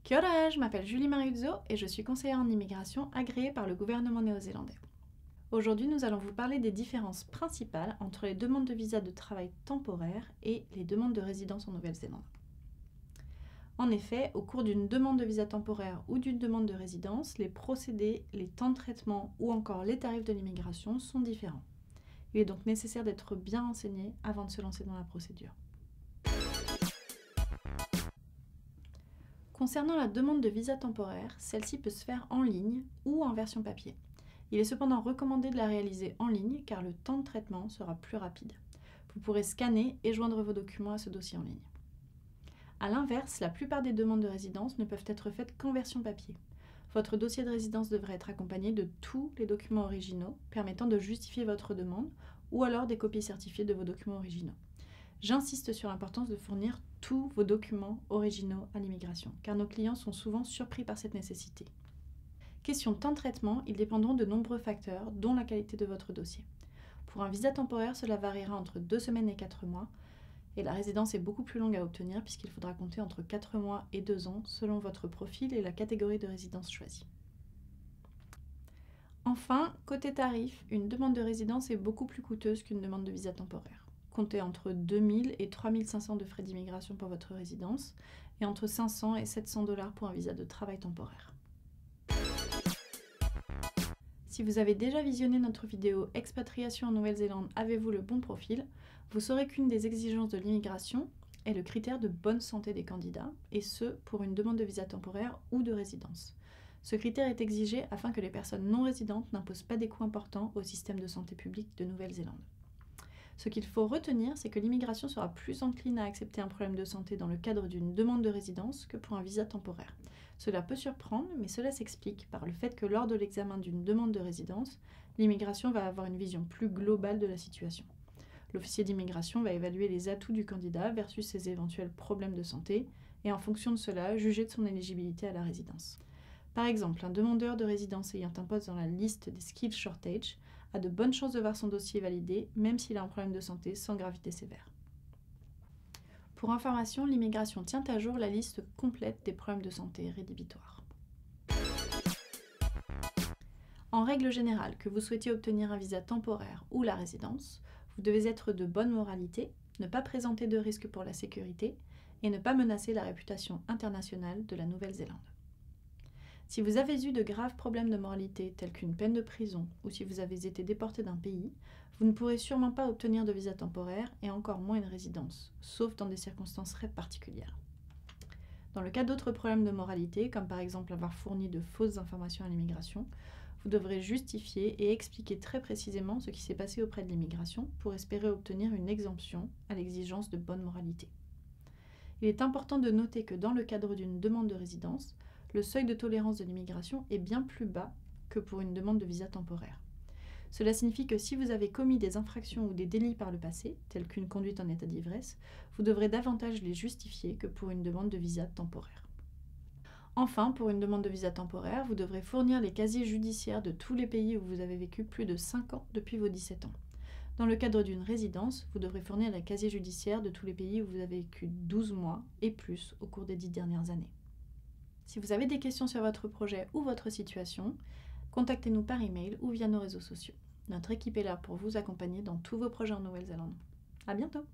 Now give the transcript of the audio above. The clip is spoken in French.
Kia ora, je m'appelle Julie Mariuzzo et je suis conseillère en immigration agréée par le gouvernement néo-zélandais. Aujourd'hui, nous allons vous parler des différences principales entre les demandes de visa de travail temporaire et les demandes de résidence en Nouvelle-Zélande. En effet, au cours d'une demande de visa temporaire ou d'une demande de résidence, les procédés, les temps de traitement ou encore les tarifs de l'immigration sont différents. Il est donc nécessaire d'être bien renseigné avant de se lancer dans la procédure. Concernant la demande de visa temporaire, celle-ci peut se faire en ligne ou en version papier. Il est cependant recommandé de la réaliser en ligne car le temps de traitement sera plus rapide. Vous pourrez scanner et joindre vos documents à ce dossier en ligne. A l'inverse, la plupart des demandes de résidence ne peuvent être faites qu'en version papier. Votre dossier de résidence devrait être accompagné de tous les documents originaux permettant de justifier votre demande ou alors des copies certifiées de vos documents originaux. J'insiste sur l'importance de fournir tous vos documents originaux à l'immigration, car nos clients sont souvent surpris par cette nécessité. Question de temps de traitement, ils dépendront de nombreux facteurs, dont la qualité de votre dossier. Pour un visa temporaire, cela variera entre 2 semaines et 4 mois, et la résidence est beaucoup plus longue à obtenir puisqu'il faudra compter entre 4 mois et 2 ans selon votre profil et la catégorie de résidence choisie. Enfin, côté tarif, une demande de résidence est beaucoup plus coûteuse qu'une demande de visa temporaire. Comptez entre 2 000 et 3 500 de frais d'immigration pour votre résidence et entre 500 et 700 $ pour un visa de travail temporaire. Si vous avez déjà visionné notre vidéo Expatriation en Nouvelle-Zélande, avez-vous le bon profil? Vous saurez qu'une des exigences de l'immigration est le critère de bonne santé des candidats, et ce pour une demande de visa temporaire ou de résidence. Ce critère est exigé afin que les personnes non résidentes n'imposent pas des coûts importants au système de santé publique de Nouvelle-Zélande. Ce qu'il faut retenir, c'est que l'immigration sera plus encline à accepter un problème de santé dans le cadre d'une demande de résidence que pour un visa temporaire. Cela peut surprendre, mais cela s'explique par le fait que lors de l'examen d'une demande de résidence, l'immigration va avoir une vision plus globale de la situation. L'officier d'immigration va évaluer les atouts du candidat versus ses éventuels problèmes de santé et en fonction de cela, juger de son éligibilité à la résidence. Par exemple, un demandeur de résidence ayant un poste dans la liste des skills shortage a de bonnes chances de voir son dossier validé, même s'il a un problème de santé sans gravité sévère. Pour information, l'immigration tient à jour la liste complète des problèmes de santé rédhibitoires. En règle générale, que vous souhaitiez obtenir un visa temporaire ou la résidence, vous devez être de bonne moralité, ne pas présenter de risque pour la sécurité et ne pas menacer la réputation internationale de la Nouvelle-Zélande. Si vous avez eu de graves problèmes de moralité tels qu'une peine de prison ou si vous avez été déporté d'un pays, vous ne pourrez sûrement pas obtenir de visa temporaire et encore moins une résidence, sauf dans des circonstances très particulières. Dans le cas d'autres problèmes de moralité, comme par exemple avoir fourni de fausses informations à l'immigration, vous devrez justifier et expliquer très précisément ce qui s'est passé auprès de l'immigration pour espérer obtenir une exemption à l'exigence de bonne moralité. Il est important de noter que dans le cadre d'une demande de résidence, le seuil de tolérance de l'immigration est bien plus bas que pour une demande de visa temporaire. Cela signifie que si vous avez commis des infractions ou des délits par le passé, tels qu'une conduite en état d'ivresse, vous devrez davantage les justifier que pour une demande de visa temporaire. Enfin, pour une demande de visa temporaire, vous devrez fournir les casiers judiciaires de tous les pays où vous avez vécu plus de 5 ans depuis vos 17 ans. Dans le cadre d'une résidence, vous devrez fournir les casiers judiciaires de tous les pays où vous avez vécu 12 mois et plus au cours des 10 dernières années. Si vous avez des questions sur votre projet ou votre situation, contactez-nous par email ou via nos réseaux sociaux. Notre équipe est là pour vous accompagner dans tous vos projets en Nouvelle-Zélande. À bientôt!